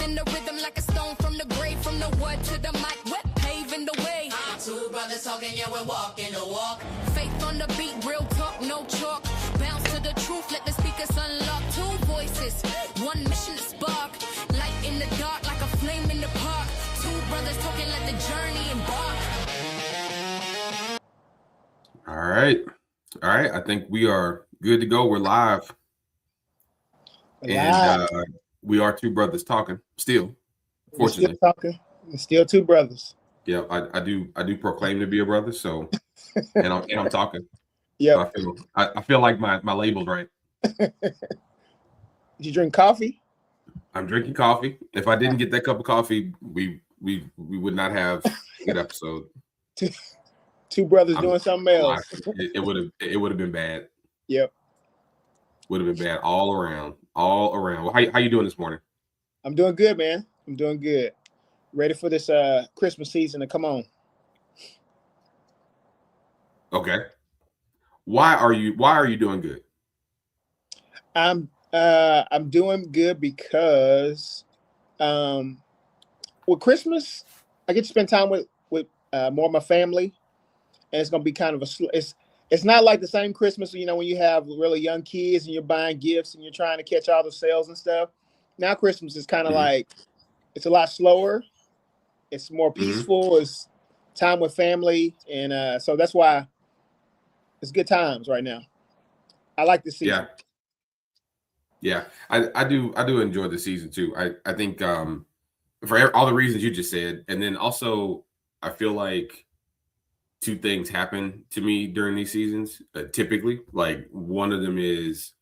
in the rhythm like a stone from the grave, from the wood to the mic, we're paving the way. Two brothers talking, yeah, we're walking the walk. Faith on the beat, real talk, no chalk. Bounce to the truth, let the speakers unlock. Two voices, one mission to spark. Light in the dark like a flame in the park. Two brothers talking, let the journey embark. All right. I think we are good to go. We're live. And we are two brothers talking still. Fortunately. Still talking. Still two brothers. Yeah, I do proclaim to be a brother, so and I'm talking. Yeah. So I feel like my label's right. Did you drink coffee? I'm drinking coffee. If I didn't get that cup of coffee, we would not have a good episode. Two brothers doing something else. It would have been bad. Yep. Would have been bad all around. Well, how you doing this morning? I'm doing good, man. I'm doing good. Ready for this Christmas season to come on. Okay. Why are you doing good? I'm doing good because with Christmas, I get to spend time with more of my family, and it's gonna be kind of it's not like the same Christmas, when you have really young kids and you're buying gifts and you're trying to catch all the sales and stuff. Now Christmas is kind of like, it's a lot slower. It's more peaceful. It's time with family. And so that's why it's good times right now. I like the season. Yeah. I do enjoy the season too. I think for all the reasons you just said. And then also I feel like two things happen to me during these seasons. Typically, like one of them is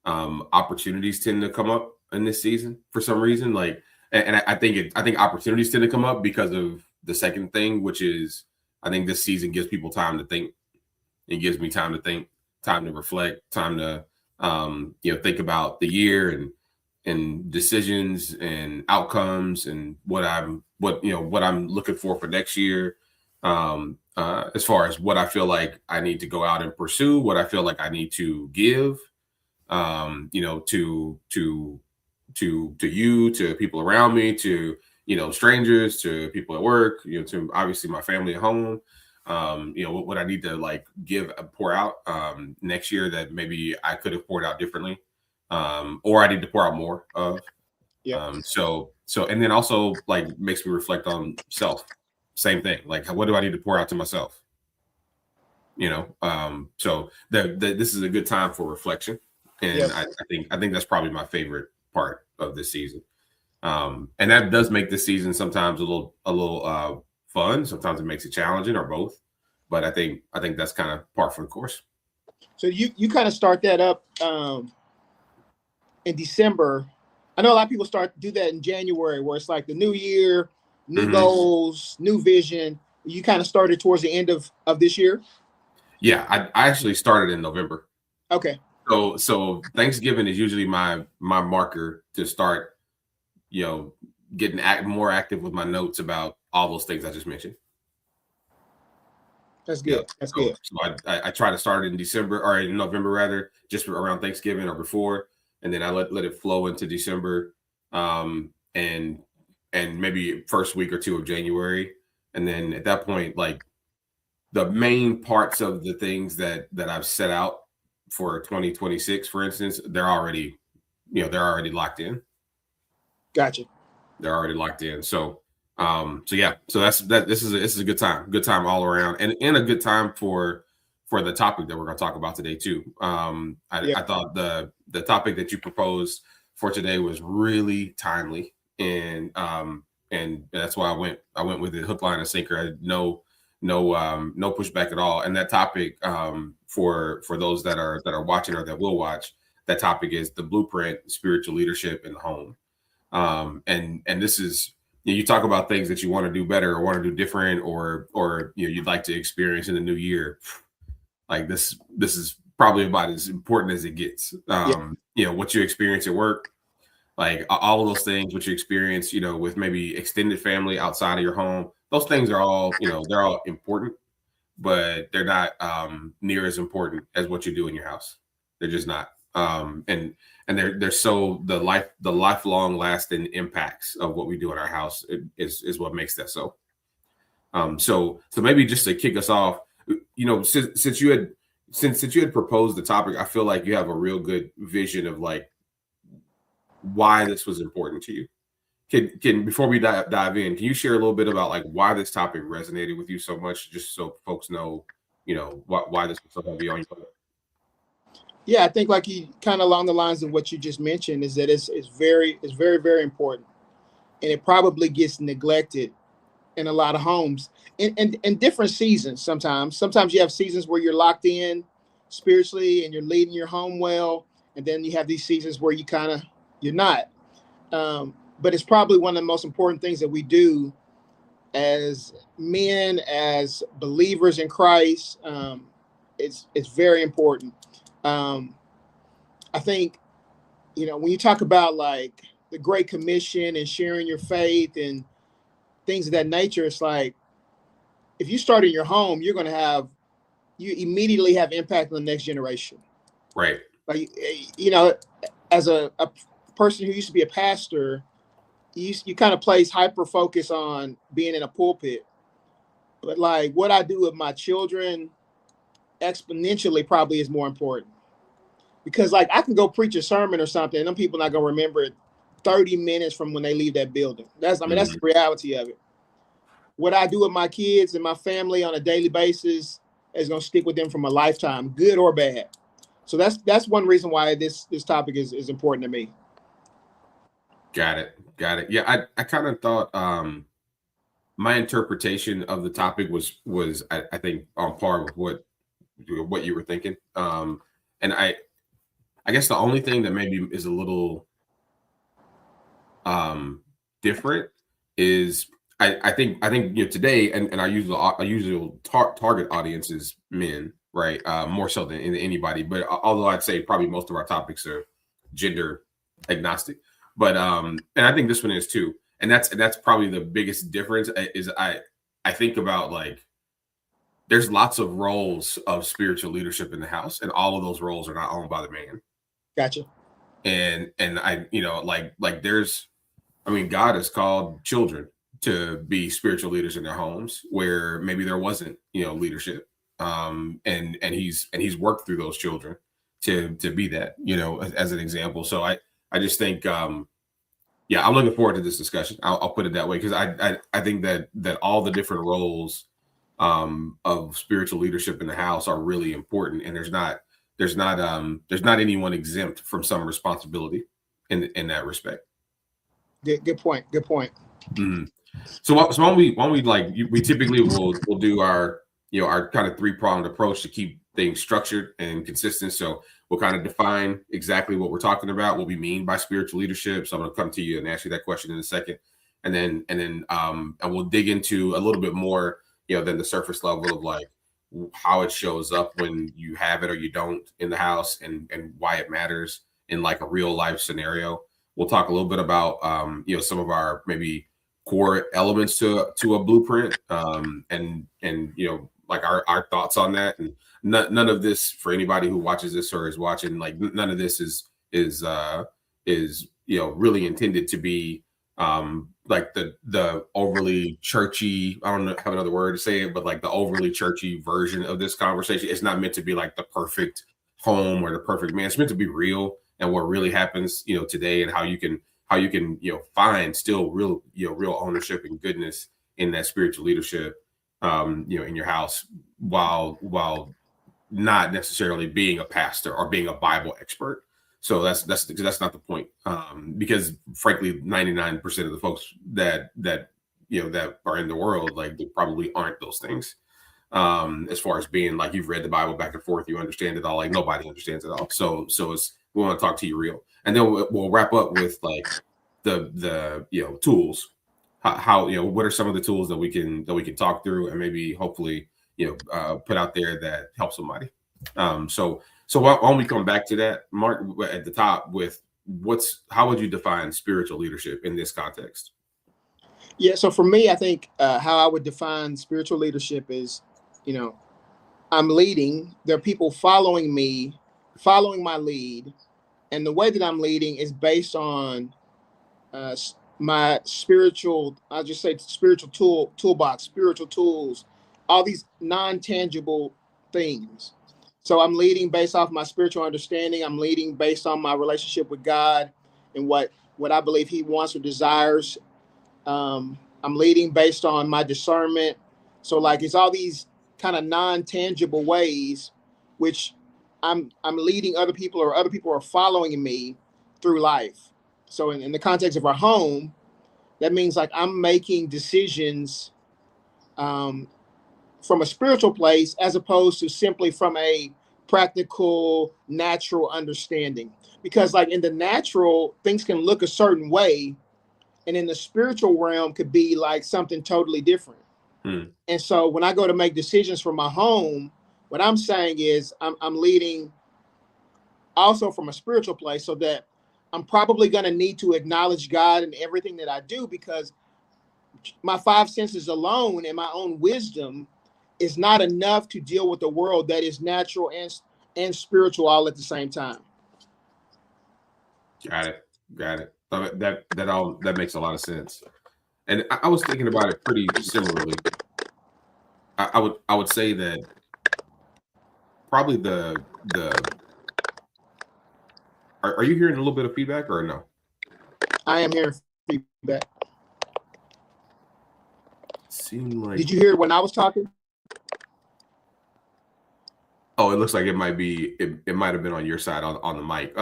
opportunities tend to come up in this season for some reason. Like, and I think opportunities tend to come up because of the second thing, which is I think this season gives people time to think. It gives me time to think, time to reflect, time to think about the year and decisions and outcomes and what I'm looking for next year. As far as what I feel like I need to go out and pursue, what I feel like I need to give, to you, to people around me, to, strangers, to people at work, to obviously my family at home, what I need to like give, pour out, next year that maybe I could have poured out differently, or I need to pour out more of. Yeah. So, and then also like makes me reflect on self. Same thing. Like, what do I need to pour out to myself? So this is a good time for reflection, and Yep. I think that's probably my favorite part of this season. And that does make this season sometimes a little fun. Sometimes it makes it challenging, or both. But I think that's kind of par for the course. So you kind of start that up in December. I know a lot of people do that in January, where it's like the new year, new goals, new vision. You kind of started towards the end of this year? Yeah, I actually started in November. Okay. So Thanksgiving is usually my marker to start, getting more active with my notes about all those things I just mentioned. That's good. Yeah. That's good. So I try to start it in December, or in November rather, just around Thanksgiving or before, and then I let it flow into December, and maybe first week or two of January, and then at that point, like the main parts of the things that I've set out for 2026, for instance, they're already locked in. Gotcha. They're already locked in. So this is a good time all around, and a good time for the topic that we're going to talk about today too. I thought the topic that you proposed for today was really timely, and that's why I went with it hook, line, and sinker. I had no pushback at all. And that topic, for those that are watching or that will watch, that topic is the blueprint: spiritual leadership in the home. And this is, you talk about things that you want to do better or want to do different, or you'd like to experience in the new year. Like this is probably about as important as it gets. What you experience at work, like all of those things, what you experience, with maybe extended family outside of your home, those things are all, they're all important, but they're not near as important as what you do in your house. They're just not. And they're so the lifelong lasting impacts of what we do in our house is what makes that so. So maybe just to kick us off, since you had proposed the topic, I feel like you have a real good vision of like why this was important to you. Can before we dive in, can you share a little bit about like why this topic resonated with you so much, just so folks know, why this was so heavy on you? Yeah, I think like you kind of along the lines of what you just mentioned is that it's very, very important, and it probably gets neglected in a lot of homes in different seasons. Sometimes you have seasons where you're locked in spiritually and you're leading your home well, and then you have these seasons where you're not. But it's probably one of the most important things that we do as men, as believers in Christ. It's very important. I think, when you talk about like the Great Commission and sharing your faith and things of that nature, it's like, if you start in your home, you immediately have impact on the next generation. Right. Like, as a person who used to be a pastor, you kind of place hyper focus on being in a pulpit, but like what I do with my children exponentially probably is more important, because like I can go preach a sermon or something and them people not gonna remember it 30 minutes from when they leave that building. That's the reality of it. What I do with my kids and my family on a daily basis is gonna stick with them from a lifetime, good or bad. So that's one reason why this topic is important to me. Got it. Yeah, I kind of thought my interpretation of the topic was I think on par with what you were thinking. And I guess the only thing that maybe is a little different is I think today and our usual target audience is men, right? More so than anybody. But although I'd say probably most of our topics are gender agnostic. But and I think this one is too. And that's probably the biggest difference is I think about like there's lots of roles of spiritual leadership in the house, and all of those roles are not owned by the man. Gotcha. And I like there's God has called children to be spiritual leaders in their homes where maybe there wasn't leadership. And he's worked through those children to be that, as an example. So I just think, I'm looking forward to this discussion. I'll put it that way, because I think that all the different roles of spiritual leadership in the house are really important, and there's not anyone exempt from some responsibility in that respect. Good point. Mm-hmm. So when we like we typically will do our our kind of 3-pronged approach to keep things structured and consistent. So we'll kind of define exactly what we're talking about, what we mean by spiritual leadership. So I'm going to come to you and ask you that question in a second, and then we'll dig into a little bit more, than the surface level of like how it shows up when you have it or you don't in the house, and why it matters in like a real life scenario. We'll talk a little bit about some of our maybe core elements to a blueprint, and like our thoughts on that. And none of this, for anybody who watches this or is watching, like none of this is really intended to be like the overly churchy, I don't have another word to say it, but like the overly churchy version of this conversation. It's not meant to be like the perfect home or the perfect man. It's meant to be real and what really happens today, and how you can find still real ownership and goodness in that spiritual leadership in your house, while not necessarily being a pastor or being a Bible expert. So that's not the point, because frankly 99% of the folks that are in the world, like, they probably aren't those things. As far as being like, you've read the Bible back and forth, you understand it all. Like, nobody understands it all. So we want to talk to you real, and then we'll wrap up with like the tools. How what are some of the tools that we can talk through, and maybe hopefully put out there that help somebody. So why don't we come back to that, Mark, at the top with how would you define spiritual leadership in this context? Yeah, so for me, I think how I would define spiritual leadership is, I'm leading. There are people following me, following my lead, And the way that I'm leading is based on my spiritual, I'll just say spiritual toolbox, spiritual tools, all these non-tangible things. So I'm leading based off my spiritual understanding. I'm leading based on my relationship with God and what I believe He wants or desires. I'm leading based on my discernment. So like it's all these kind of non-tangible ways which I'm leading other people, or other people are following me through life. So in the context of our home, that means like I'm making decisions um, from a spiritual place as opposed to simply from a practical, natural understanding. Because like in the natural, things can look a certain way, and in the spiritual realm could be like something totally different. And so when I go to make decisions for my home, what I'm saying is I'm leading also from a spiritual place, so that I'm probably going to need to acknowledge God in everything that I do, because my five senses alone and my own wisdom is not enough to deal with the world that is natural and spiritual all at the same time. Got it. So that makes a lot of sense. And I was thinking about it pretty similarly. I would say that probably the are you hearing a little bit of feedback or no? I am hearing feedback. Seemed like. Did you hear it when I was talking? Oh, it looks like it might be. It might have been on your side on the mic.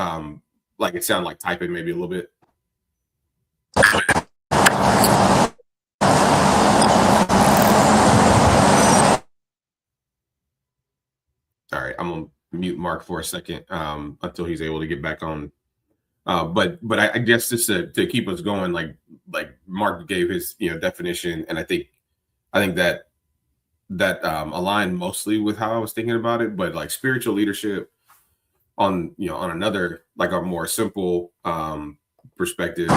Like it sounded like typing maybe a little bit. All right, I'm gonna mute Mark for a second until he's able to get back on. But I guess just to keep us going, like Mark gave his definition, and I think that aligned mostly with how I was thinking about it. But like spiritual leadership on another, like a more simple perspective.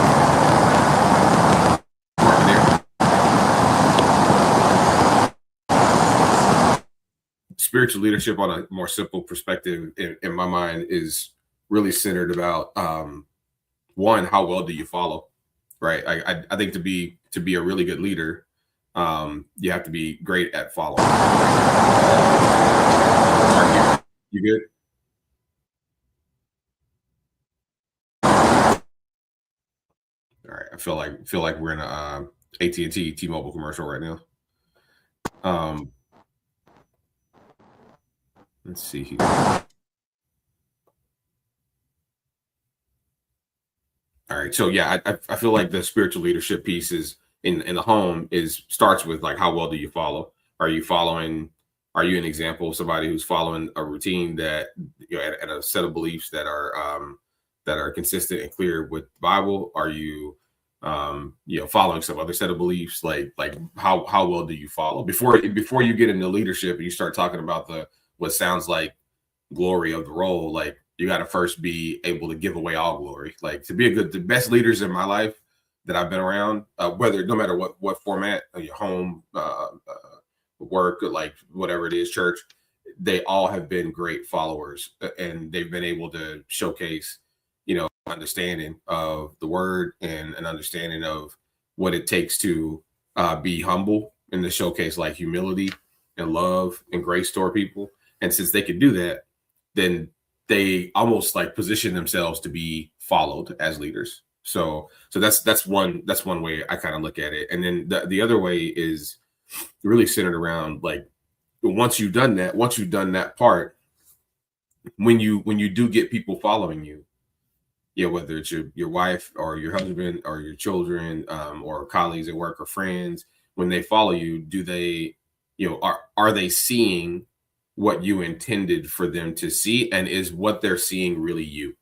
Spiritual leadership on a more simple perspective in my mind is really centered about one, how well do you follow, right? I think to be a really good leader, you have to be great at following. You good? All right. I feel like we're in a AT&T T-Mobile commercial right now. Let's see here. All right. So yeah, I feel like the spiritual leadership piece is in the home starts with like, how well do you follow? Are you following? Are you an example of somebody who's following a routine that and a set of beliefs that are consistent and clear with the Bible? Are you following some other set of beliefs? Like how well do you follow before you get into leadership and you start talking about what sounds like glory of the role? Like you got to first be able to give away all glory. Like to be the best leaders in my life that I've been around, no matter what format, your home, work, or like whatever it is, church, they all have been great followers, and they've been able to showcase, understanding of the word and an understanding of what it takes to be humble and to showcase like humility and love and grace toward people. And since they could do that, then they almost like position themselves to be followed as leaders. So that's one way I kind of look at it. And then the other way is really centered around like once you've done that part, when you do get people following you, whether it's your wife or your husband or your children, or colleagues at work or friends, when they follow you, do they, are they seeing what you intended for them to see, and is what they're seeing really you?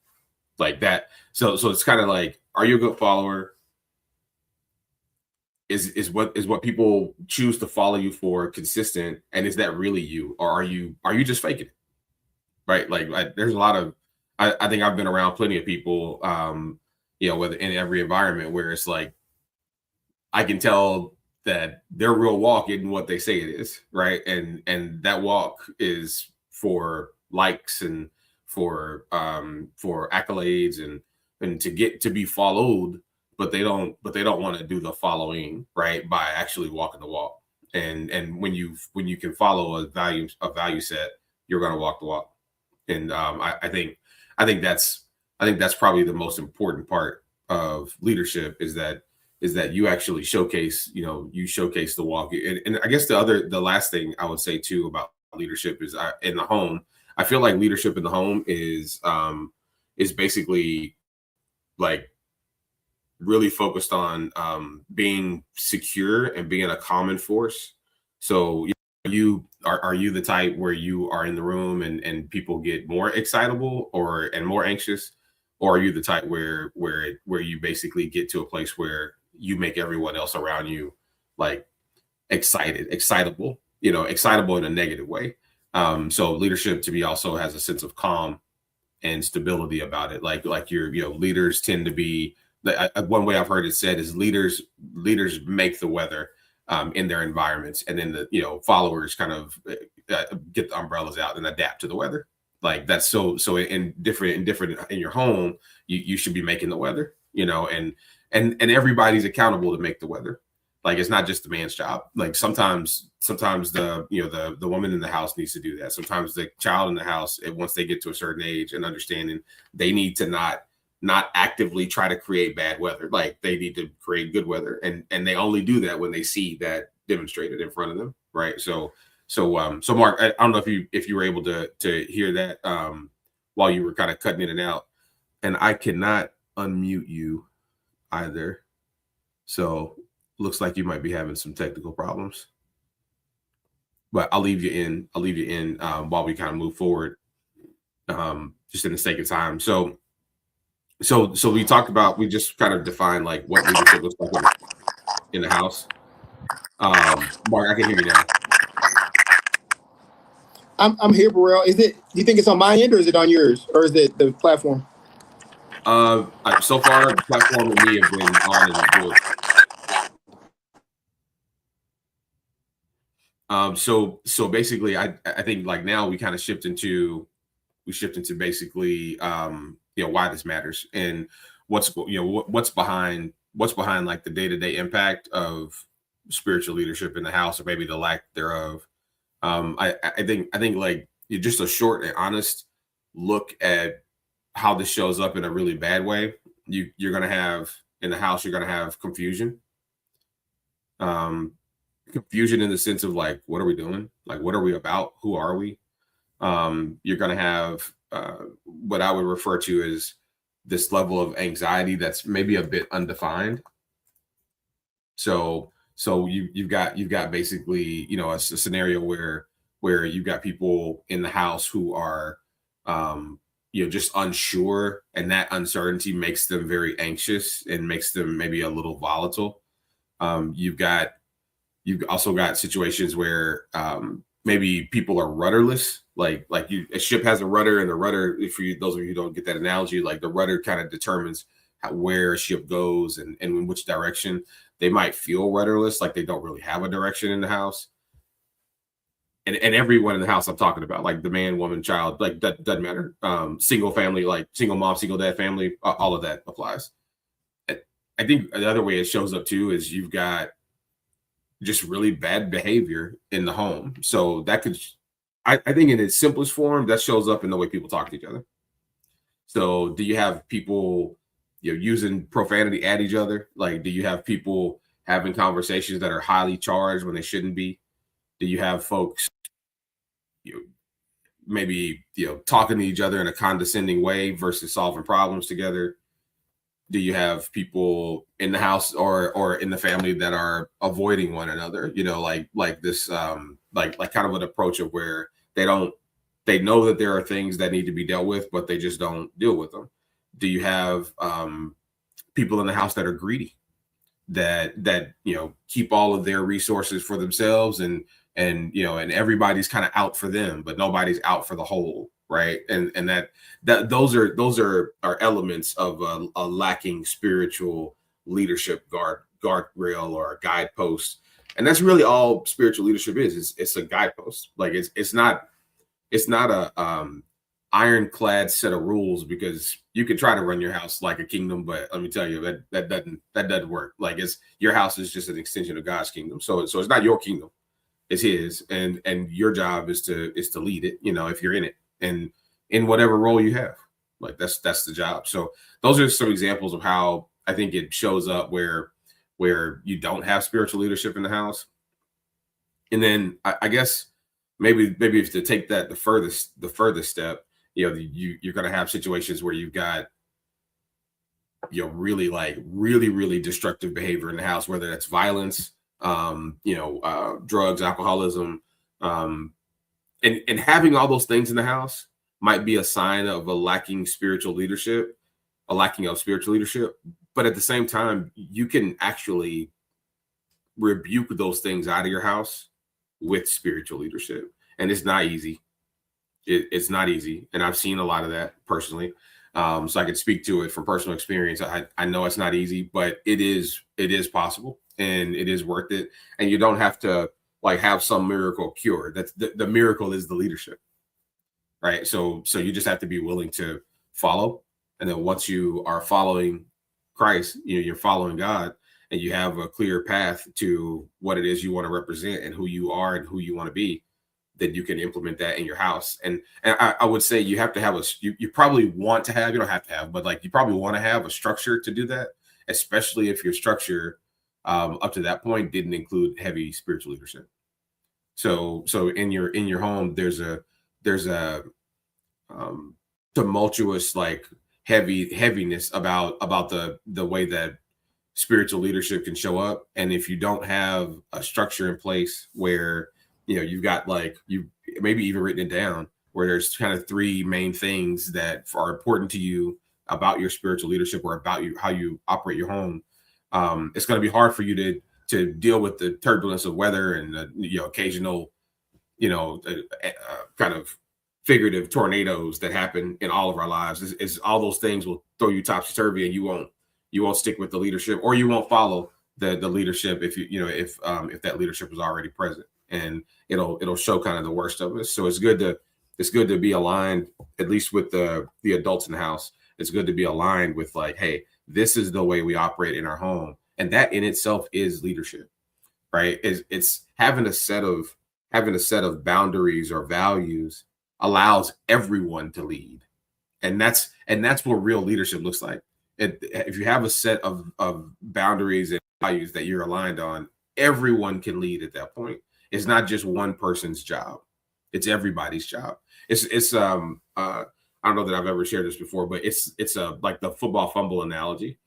Like that. So it's kind of like, are you a good follower? Is what people choose to follow you for consistent, and is that really you, or are you just faking it? Right? Like there's a lot of, I think I've been around plenty of people, whether in every environment where it's like, I can tell that their real walk isn't what they say it is, right? And that walk is for likes and for accolades and to be followed, but they don't want to do the following, right, by actually walking the walk. And when you can follow a value set, you're going to walk the walk. And I think that's probably the most important part of leadership is that you actually showcase the walk. And I guess the last thing I would say too about leadership is in the home. I feel like leadership in the home is basically like really focused on being secure and being a common force. So are you the type where you are in the room and people get more excitable and more anxious, or are you the type where you basically get to a place where you make everyone else around you like excitable in a negative way? So leadership to me also has a sense of calm and stability about it. Like your leaders tend to be, one way I've heard it said is leaders make the weather in their environments, and then the followers kind of get the umbrellas out and adapt to the weather. Like that's so in different in your home, you should be making the weather, and everybody's accountable to make the weather. Like it's not just the man's job. Like sometimes the woman in the house needs to do that. Sometimes the child in the house, once they get to a certain age and understanding, they need to not actively try to create bad weather. Like they need to create good weather, and they only do that when they see that demonstrated in front of them, right? So Mark, I don't know if you were able to hear that while you were kind of cutting in and out, and I cannot unmute you either. So looks like you might be having some technical problems, but I'll leave you in while we kind of move forward, just in the sake of time. So we talked about, we just kind of defined like what leadership looks like in the house. Mark, I can hear you now. I'm here, Burrell. Do you think it's on my end or is it on yours, or is it the platform? So far the platform and me have been on and good. So basically I think like now we kind of shift into basically why this matters and what's behind like the day-to-day impact of spiritual leadership in the house, or maybe the lack thereof. I think like just a short and honest look at how this shows up in a really bad way. You're going to have in the house, you're going to have confusion. Confusion in the sense of like, what are we doing? Like, what are we about? Who are we? You're going to have what I would refer to as this level of anxiety that's maybe a bit undefined. So you've got basically, a scenario where you've got people in the house who are, just unsure, and that uncertainty makes them very anxious and makes them maybe a little volatile. You've also got situations where maybe people are rudderless. Like a ship has a rudder, and the rudder, those of you who don't get that analogy, like the rudder kind of determines where a ship goes and in which direction. They might feel rudderless, like they don't really have a direction in the house. And everyone in the house I'm talking about, like the man, woman, child, like that doesn't matter. Single family, like single mom, single dad family, all of that applies. I think the other way it shows up too is you've got just really bad behavior in the home. So that could, I think in its simplest form, that shows up in the way people talk to each other. So do you have people using profanity at each other? Like, do you have people having conversations that are highly charged when they shouldn't be? Do you have folks maybe talking to each other in a condescending way versus solving problems together? Do you have people in the house or in the family that are avoiding one another? Like this like kind of an approach of where they know that there are things that need to be dealt with, but they just don't deal with them. Do you have people in the house that are greedy, that keep all of their resources for themselves, and everybody's kind of out for them, but nobody's out for the whole, right? And that those are elements of a lacking spiritual leadership guardrail or a guidepost. And that's really all spiritual leadership is. It's a guidepost. Like it's not a ironclad set of rules, because you can try to run your house like a kingdom, but let me tell you that doesn't work. Like, it's your house is just an extension of God's kingdom. So it's not your kingdom, it's his, and your job is to lead it, if you're in it, and in whatever role you have. Like, that's the job. So those are some examples of how I think it shows up where you don't have spiritual leadership in the house. And then I guess maybe if to take that the furthest step, you're going to have situations where you've got really destructive behavior in the house, whether that's violence, drugs, alcoholism, and having all those things in the house might be a sign of a lacking of spiritual leadership. But at the same time, you can actually rebuke those things out of your house with spiritual leadership. And it's not easy. It's not easy. And I've seen a lot of that personally. So I can speak to it from personal experience. I know it's not easy, but it is possible, and it is worth it. And you don't have to have some miracle cure. That's the miracle is the leadership, right? So you just have to be willing to follow. And then once you are following Christ, you're following God, and you have a clear path to what it is you want to represent and who you are and who you want to be, then you can implement that in your house. And I would say you have to have you probably want to have, you don't have to have, but you probably want to have a structure to do that, especially if your structure up to that point didn't include heavy spiritual leadership. So in your home, there's a tumultuous, heaviness about the way that spiritual leadership can show up. And if you don't have a structure in place where you've got you maybe even written it down, where there's kind of three main things that are important to you about your spiritual leadership or about how you operate your home, it's going to be hard for you to deal with the turbulence of weather and the occasional kind of figurative tornadoes that happen in all of our lives. Is all those things will throw you topsy-turvy, and you won't stick with the leadership, or you won't follow the leadership if that leadership is already present, and it'll show kind of the worst of us. So it's good to be aligned, at least with the adults in the house. It's good to be aligned with hey, this is the way we operate in our home, and that in itself is leadership, right? It's having a set of boundaries or values allows everyone to lead, and that's what real leadership looks like. If you have a set of boundaries and values that you're aligned on, everyone can lead at that point. It's not just one person's job; it's everybody's job. It's I don't know that I've ever shared this before, but it's like the football fumble analogy.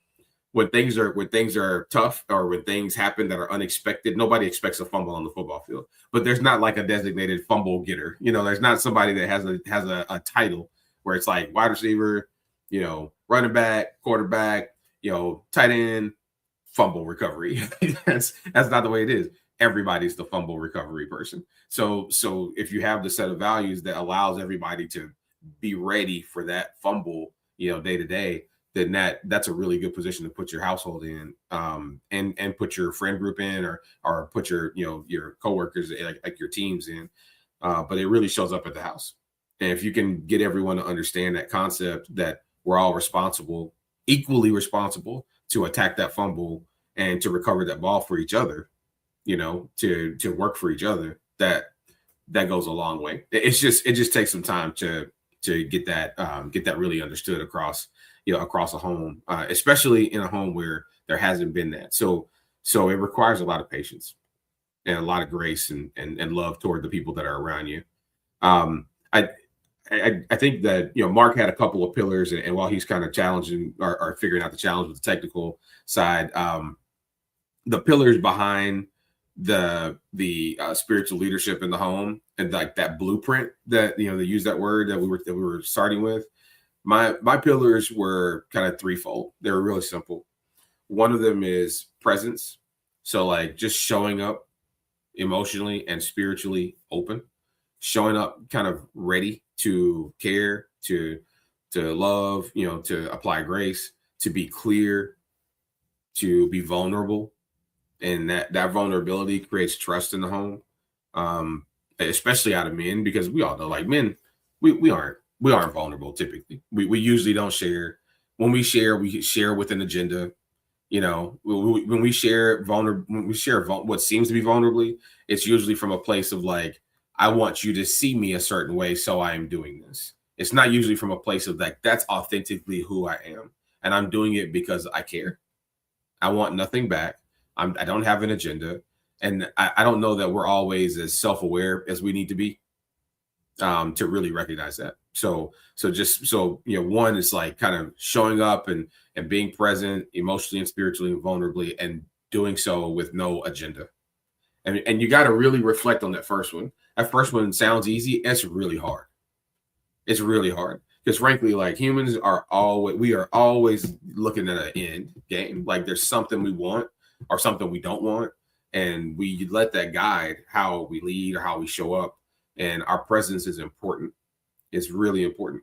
When things are tough, or when things happen that are unexpected, nobody expects a fumble on the football field. But there's not a designated fumble getter. There's not somebody that has a title where it's wide receiver, running back, quarterback, tight end, fumble recovery. That's not the way it is. Everybody's the fumble recovery person. So if you have the set of values that allows everybody to be ready for that fumble, day to day, then that's a really good position to put your household in, and put your friend group in, or put your coworkers, like your teams in. But it really shows up at the house. And if you can get everyone to understand that concept, that we're all equally responsible to attack that fumble and to recover that ball for each other, to work for each other, that goes a long way. It just takes some time to get that really understood across a home, especially in a home where there hasn't been that. So it requires a lot of patience and a lot of grace and love toward the people that are around you. I think that Mark had a couple of pillars, and while he's kind of challenging or figuring out the challenge with the technical side, the pillars behind the spiritual leadership in the home, and that blueprint that they use that word that we were starting with. My pillars were kind of threefold. They were really simple. One of them is presence. So just showing up emotionally and spiritually open, showing up kind of ready to care, to love, to apply grace, to be clear, to be vulnerable. And that vulnerability creates trust in the home, especially out of men, because we all know men, we aren't we aren't vulnerable typically. We usually don't share. When we share with an agenda. You know, when we share what seems to be vulnerably, it's usually from a place of like, I want you to see me a certain way, so I am doing this. It's not usually from a place of like, that's authentically who I am, and I'm doing it because I care. I want nothing back. I don't have an agenda, and I don't know that we're always as self-aware as we need to be to really recognize that. So one is like kind of showing up and being present emotionally and spiritually and vulnerably, and doing so with no agenda. And you got to really reflect on that first one. That first one sounds easy. It's really hard. It's really hard because frankly, like humans are always looking at an end game. Like there's something we want or something we don't want, and we let that guide how we lead or how we show up. And our presence is important. It's really important.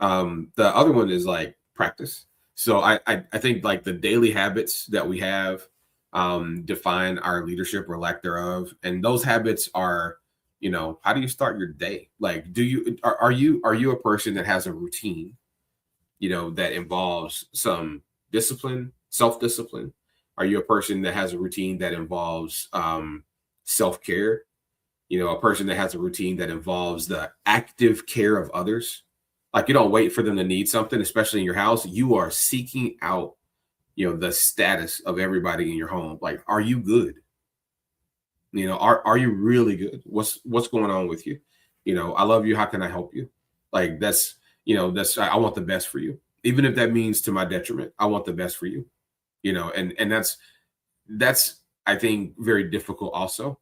The other one is like practice. So I think like the daily habits that we have define our leadership or lack thereof. And those habits are, you know, how do you start your day? Like, are you a person that has a routine, you know, that involves some discipline, self-discipline? Are you a person that has a routine that involves self-care? You know, a person that has a routine that involves the active care of others. Like you don't wait for them to need something, especially in your house. You are seeking out, you know, the status of everybody in your home. Like, are you good? You know, are you really good? What's going on with you? You know, I love you. How can I help you? Like that's, you know, I want the best for you. Even if that means to my detriment, I want the best for you. You know, and that's I think very difficult also.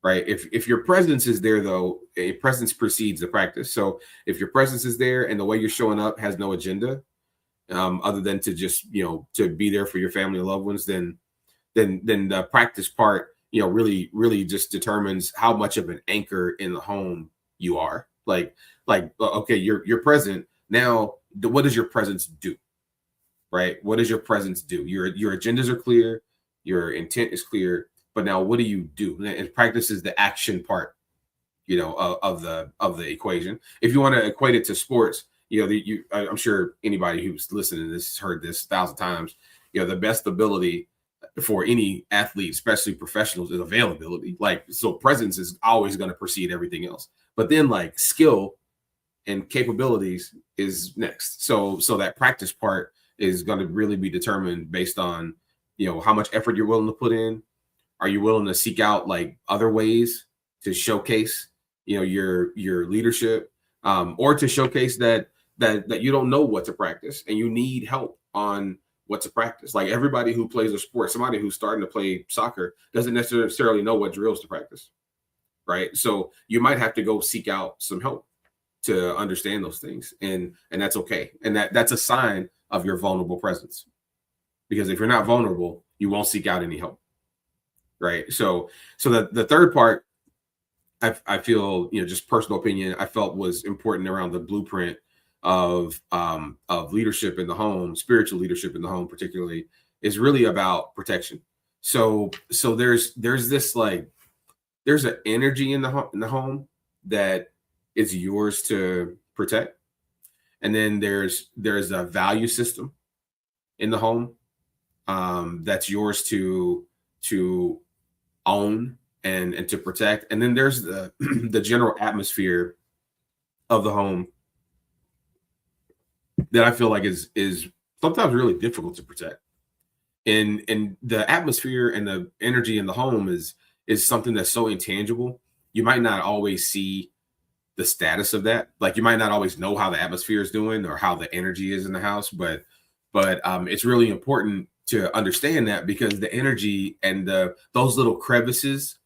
Right. If your presence is there, though, a presence precedes the practice. So if your presence is there and the way you're showing up has no agenda, other than to just, you know, to be there for your family and loved ones, then the practice part, you know, really just determines how much of an anchor in the home you are. Like, okay, you're present now. What does your presence do? Right. What does your presence do? Your agendas are clear. Your intent is clear. But now, what do you do? And practice is the action part, you know, of the equation. If you want to equate it to sports, you know, I'm sure anybody who's listening to this has heard this 1,000 times. You know, the best ability for any athlete, especially professionals, is availability. Like, so presence is always going to precede everything else. But then, like, skill and capabilities is next. So that practice part is going to really be determined based on, you know, how much effort you're willing to put in. Are you willing to seek out like other ways to showcase, you know, your leadership, or to showcase that you don't know what to practice and you need help on what to practice? Like everybody who plays a sport, somebody who's starting to play soccer doesn't necessarily know what drills to practice, right? So you might have to go seek out some help to understand those things, and that's okay, and that's a sign of your vulnerable presence, because if you're not vulnerable, you won't seek out any help. Right. So the third part, I feel, you know, just personal opinion, I felt was important around the blueprint of leadership in the home, spiritual leadership in the home, particularly, is really about protection. So there's this like, there's an energy in the home that is yours to protect. And then there's a value system in the home that's yours to own and to protect. And then there's the the general atmosphere of the home that I feel like is sometimes really difficult to protect. And the atmosphere and the energy in the home is something that's so intangible. You might not always see the status of that. Like you might not always know how the atmosphere is doing or how the energy is in the house, but it's really important to understand that, because the energy and those little crevices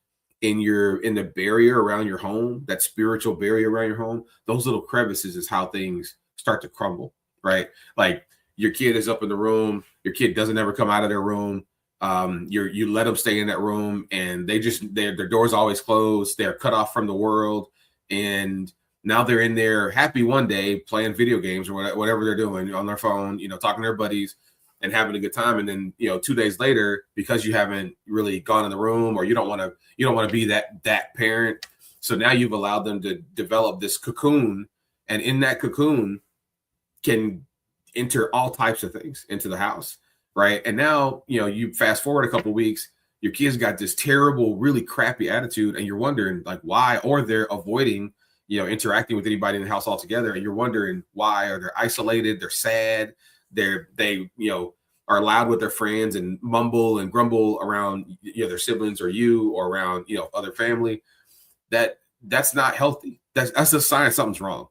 in the barrier around your home, that spiritual barrier around your home, those little crevices is how things start to crumble, right? Like your kid is up in the room, your kid doesn't ever come out of their room. You let them stay in that room, and their door's always closed. They're cut off from the world, and now they're in there happy one day playing video games or whatever they're doing on their phone, you know, talking to their buddies and having a good time. And then, you know, 2 days later, because you haven't really gone in the room, or you don't want to be that parent. So now you've allowed them to develop this cocoon And in that cocoon can enter all types of things into the house, right? And now, you fast forward a couple of weeks, your kids got this terrible, really crappy attitude, and you're wondering like why, or they're avoiding, interacting with anybody in the house altogether, and you're wondering why, or they're isolated, they're sad, they are loud with their friends and mumble and grumble around their siblings or you, or around other family. That's not healthy. That's a sign something's wrong.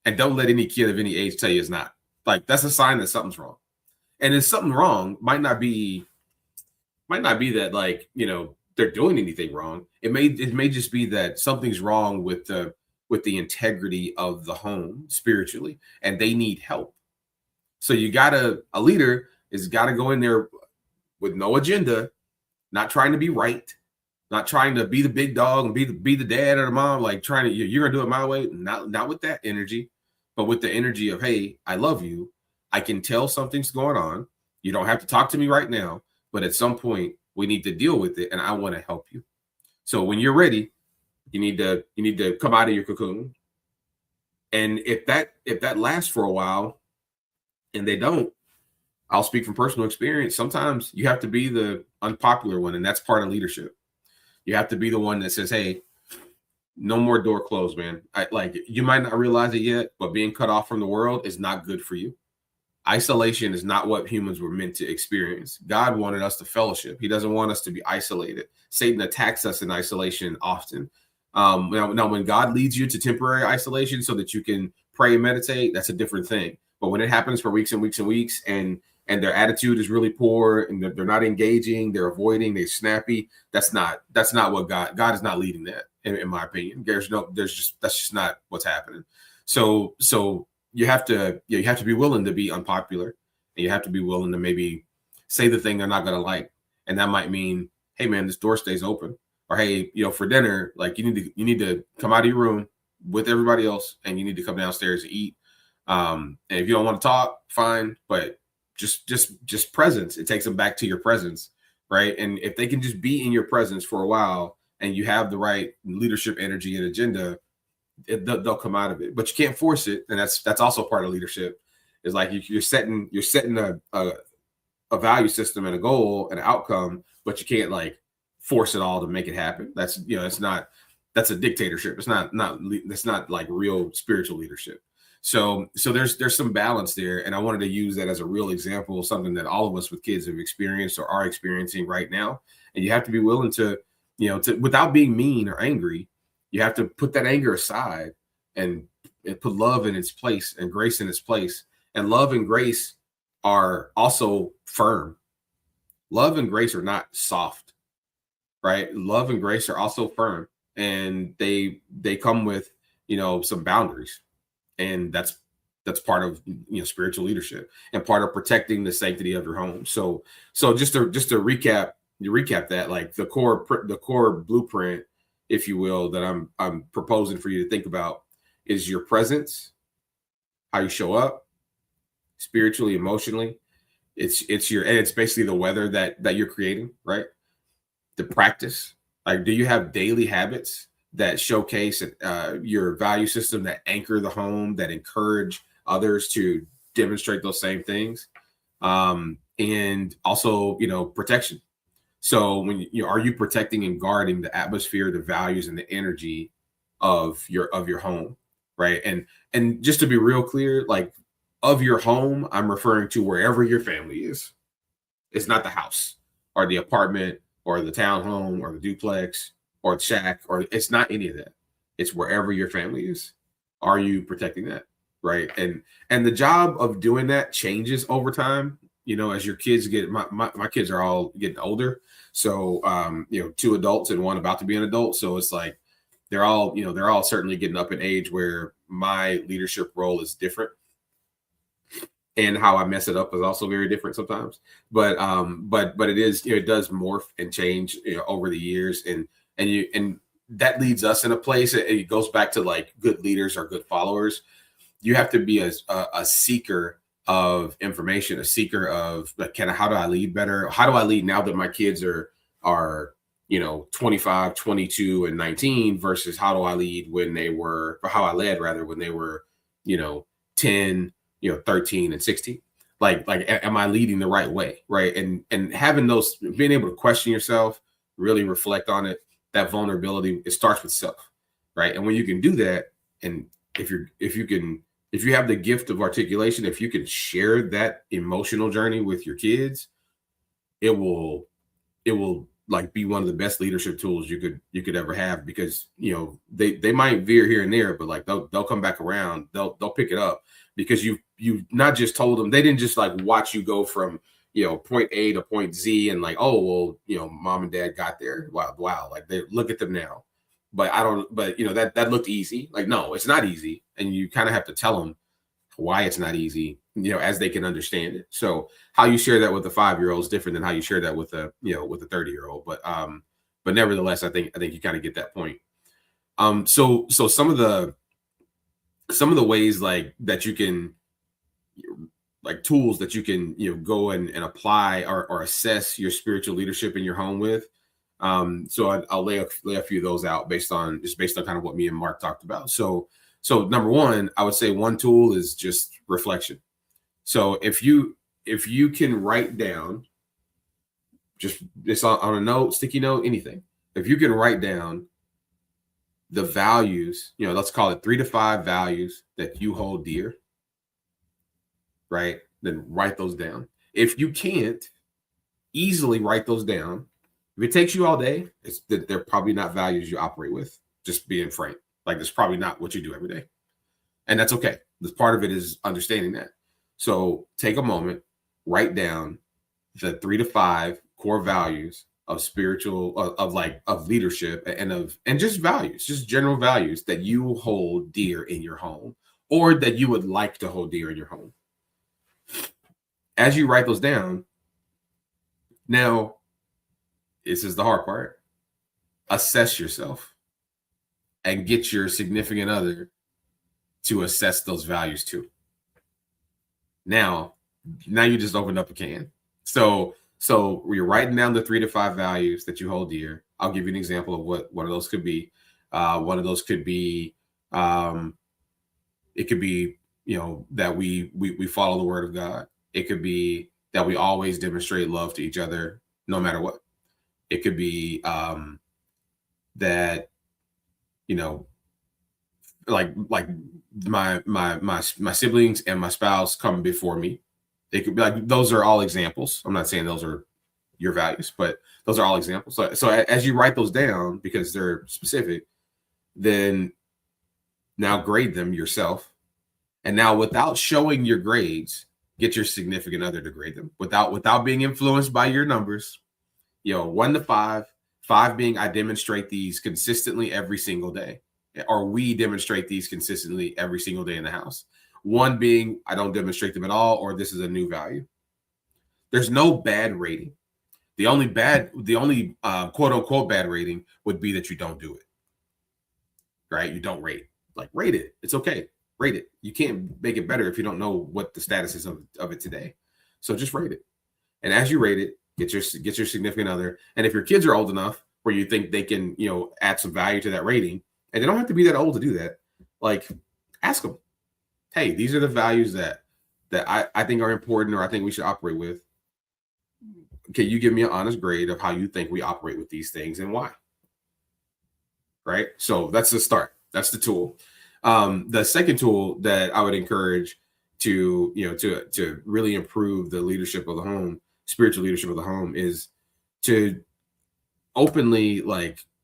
And don't let any kid of any age tell you it's not. Like, that's a sign that something's wrong. And if something wrong, might not be that, like, they're doing anything wrong. It may just be that something's wrong with the integrity of the home spiritually, and they need help. So a leader is gotta go in there with no agenda, not trying to be right, not trying to be the big dog and be the dad or the mom, like trying to, you're gonna do it my way. Not with that energy, but with the energy of, hey, I love you. I can tell something's going on. You don't have to talk to me right now, but at some point we need to deal with it, and I want to help you. So when you're ready, you need to come out of your cocoon. And if that lasts for a while and they don't, I'll speak from personal experience. Sometimes you have to be the unpopular one, and that's part of leadership. You have to be the one that says, hey, no more door closed, man. You might not realize it yet, but being cut off from the world is not good for you. Isolation is not what humans were meant to experience. God wanted us to fellowship. He doesn't want us to be isolated. Satan attacks us in isolation often. Now, when God leads you to temporary isolation so that you can pray and meditate, that's a different thing. But when it happens for weeks and weeks and weeks, and their attitude is really poor, and they're not engaging, they're avoiding, they're snappy, that's not what God is not leading that, in my opinion. That's just not what's happening. So you have to be willing to be unpopular, and you have to be willing to maybe say the thing they're not going to like. And that might mean, hey man, this door stays open, or hey, for dinner, like you need to come out of your room with everybody else, and you need to come downstairs to eat. And if you don't want to talk, fine, but just presence. It takes them back to your presence, right? And if they can just be in your presence for a while, and you have the right leadership energy and agenda, they'll come out of it. But you can't force it, and that's also part of leadership. Is like you're setting a value system and a goal and an outcome, but you can't like force it all to make it happen. That's that's a dictatorship. That's not like real spiritual leadership. So there's some balance there, and I wanted to use that as a real example of something that all of us with kids have experienced or are experiencing right now. And you have to be willing to without being mean or angry, you have to put that anger aside and put love in its place and grace in its place. And love and grace are also firm. Love and grace are not soft, right? Love and grace are also firm, and they come with some boundaries. And that's part of spiritual leadership and part of protecting the sanctity of your home. So just to recap that, like the core blueprint, if you will, that I'm proposing for you to think about is your presence, how you show up spiritually, emotionally. It's basically the weather that you're creating, right? The practice, like, do you have daily habits that showcase your value system, that anchor the home, that encourage others to demonstrate those same things, and also protection. So when are you protecting and guarding the atmosphere, the values, and the energy of your home, right? And just to be real clear, like of your home, I'm referring to wherever your family is. It's not the house or the apartment or the townhome or the duplex or the shack, or it's not any of that. It's wherever your family is. Are you protecting that, right? And the job of doing that changes over time. As your kids get, my kids are all getting older. So 2 adults and 1 about to be an adult. So it's like they're all certainly getting up in age where my leadership role is different. And how I mess it up is also very different sometimes. But it is, it does morph and change over the years. And that leads us in a place. It goes back to like good leaders or good followers. You have to be a seeker of information, a seeker of like, how do I lead better? How do I lead now that my kids are 25, 22, and 19 versus how I led when they were 10, 13 and 16. Like, am I leading the right way? Right. And having those, being able to question yourself, really reflect on it, that vulnerability, it starts with self. Right. And when you can do that, and if you have the gift of articulation, if you can share that emotional journey with your kids, it will like be one of the best leadership tools you could ever have, because they might veer here and there, but like they'll come back around, they'll pick it up, because you not just told them, they didn't just like watch you go from point A to point Z and like, oh well, mom and dad got there, wow, like they look at them now, but that looked easy. Like, no, it's not easy, and you kind of have to tell them why it's not easy, as they can understand it. So how you share that with a 5-year-old is different than how you share that with a 30-year-old. But nevertheless, I think you kind of get that point. So some of the ways like that you can, like tools that you can, go and apply or assess your spiritual leadership in your home with. So I'll lay a few of those out based on kind of what me and Mark talked about. So number one, I would say one tool is just reflection. So if you can write down, just it's on a note, sticky note, anything, if you can write down the values, let's call it 3 to 5 values that you hold dear, right? Then write those down. If you can't easily write those down, if it takes you all day, they're probably not values you operate with, just being frank. Like, it's probably not what you do every day. And that's okay. This part of it is understanding that. So take a moment, write down the 3 to 5 core values of spiritual, of leadership and just values, just general values that you hold dear in your home, or that you would like to hold dear in your home. As you write those down, now, this is the hard part. Assess yourself and get your significant other to assess those values too. Now you just opened up a can. So you're writing down the 3 to 5 values that you hold dear. I'll give you an example of what one of those could be. One of those could be, it could be, that we follow the word of God. It could be that we always demonstrate love to each other, no matter what. It could be that, like my siblings and my spouse come before me. It could be like, those are all examples. I'm not saying those are your values, but those are all examples. So as you write those down, because they're specific, then now grade them yourself. And now, without showing your grades, get your significant other to grade them without being influenced by your numbers. 1 to 5, 5 being I demonstrate these consistently every single day, or we demonstrate these consistently every single day in the house. 1 being I don't demonstrate them at all, or this is a new value. There's no bad rating. The only quote unquote bad rating would be that you don't do it. Right? You don't rate. Like, rate it. It's okay. Rate it. You can't make it better if you don't know what the status is of it today. So just rate it. And as you rate it, get your significant other. And if your kids are old enough where you think they can, add some value to that rating, and they don't have to be that old to do that, like, ask them, hey, these are the values that I think are important, or I think we should operate with. Can you give me an honest grade of how you think we operate with these things and why? Right? So that's the start. That's the tool. The second tool that I would encourage to really improve the leadership of the home, spiritual leadership of the home, is to openly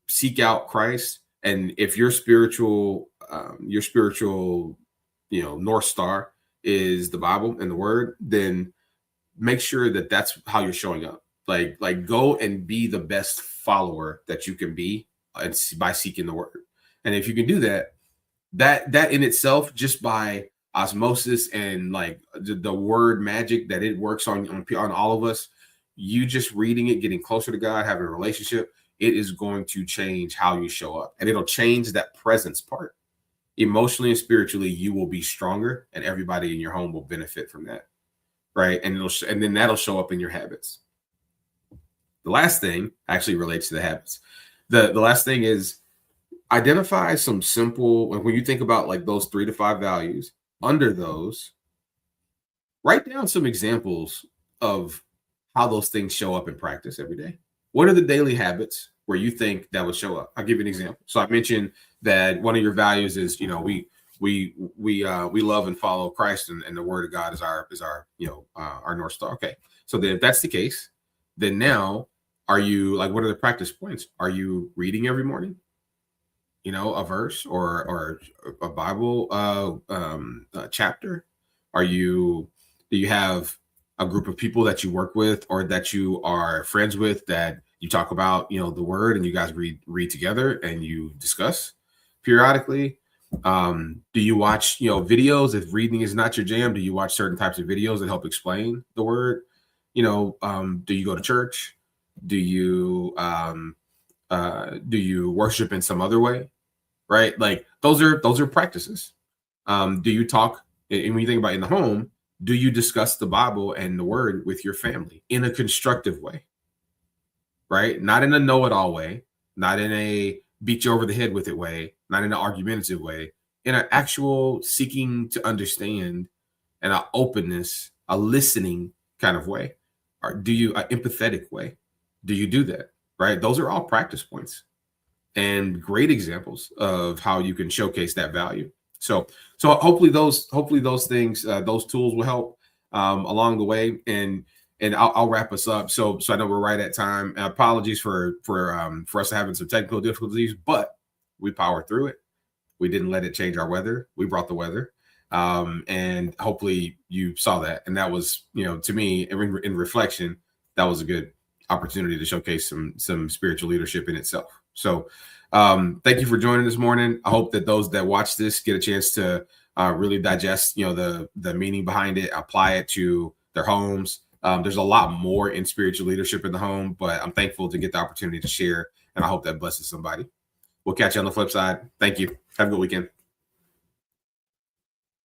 seek out Christ. And if your spiritual North Star is the Bible and the Word, then make sure that that's how you're showing up. Like go and be the best follower that you can be, and by seeking the Word. And if you can do that in itself, just by osmosis and the word magic that it works on all of us, you just reading it, getting closer to God, having a relationship, it is going to change how you show up, and it'll change that presence part. Emotionally and spiritually, you will be stronger, and everybody in your home will benefit from that, right? And then that'll show up in your habits. The last thing actually relates to the habits. The last thing is identify some simple, when you think about those 3 to 5 values, under those, write down some examples of how those things show up in practice every day. What are the daily habits where you think that would show up? I'll give you an example. So I mentioned that one of your values is, we love and follow Christ, and the Word of God is our our North Star. Okay, so then if that's the case, then now are you what are the practice points? Are you reading every morning? A verse or a Bible chapter? Do you have a group of people that you work with or that you are friends with that you talk about, the Word, and you guys read together and you discuss periodically? Do you watch, videos? If reading is not your jam, do you watch certain types of videos that help explain the Word? Do you go to church? Do you worship in some other way? Right? Those are practices. Do you talk, and when you think about in the home, do you discuss the Bible and the Word with your family in a constructive way? Right? Not in a know-it-all way, not in a beat you over the head with it way, not in an argumentative way, in an actual seeking to understand and an openness, a listening kind of way. Or do you an empathetic way? Do you do that? Right? Those are all practice points and great examples of how you can showcase that value. So hopefully those things, those tools will help along the way. And I'll wrap us up. So I know we're right at time. Apologies for us having some technical difficulties, but we powered through it. We didn't let it change our weather. We brought the weather. And hopefully you saw that. And that was, to me, in reflection, that was a good opportunity to showcase some spiritual leadership in itself. So thank you for joining this morning. I hope that those that watch this get a chance to really digest, the meaning behind it, apply it to their homes. There's a lot more in spiritual leadership in the home, but I'm thankful to get the opportunity to share, and I hope that blesses somebody. We'll catch you on the flip side. Thank you. Have a good weekend.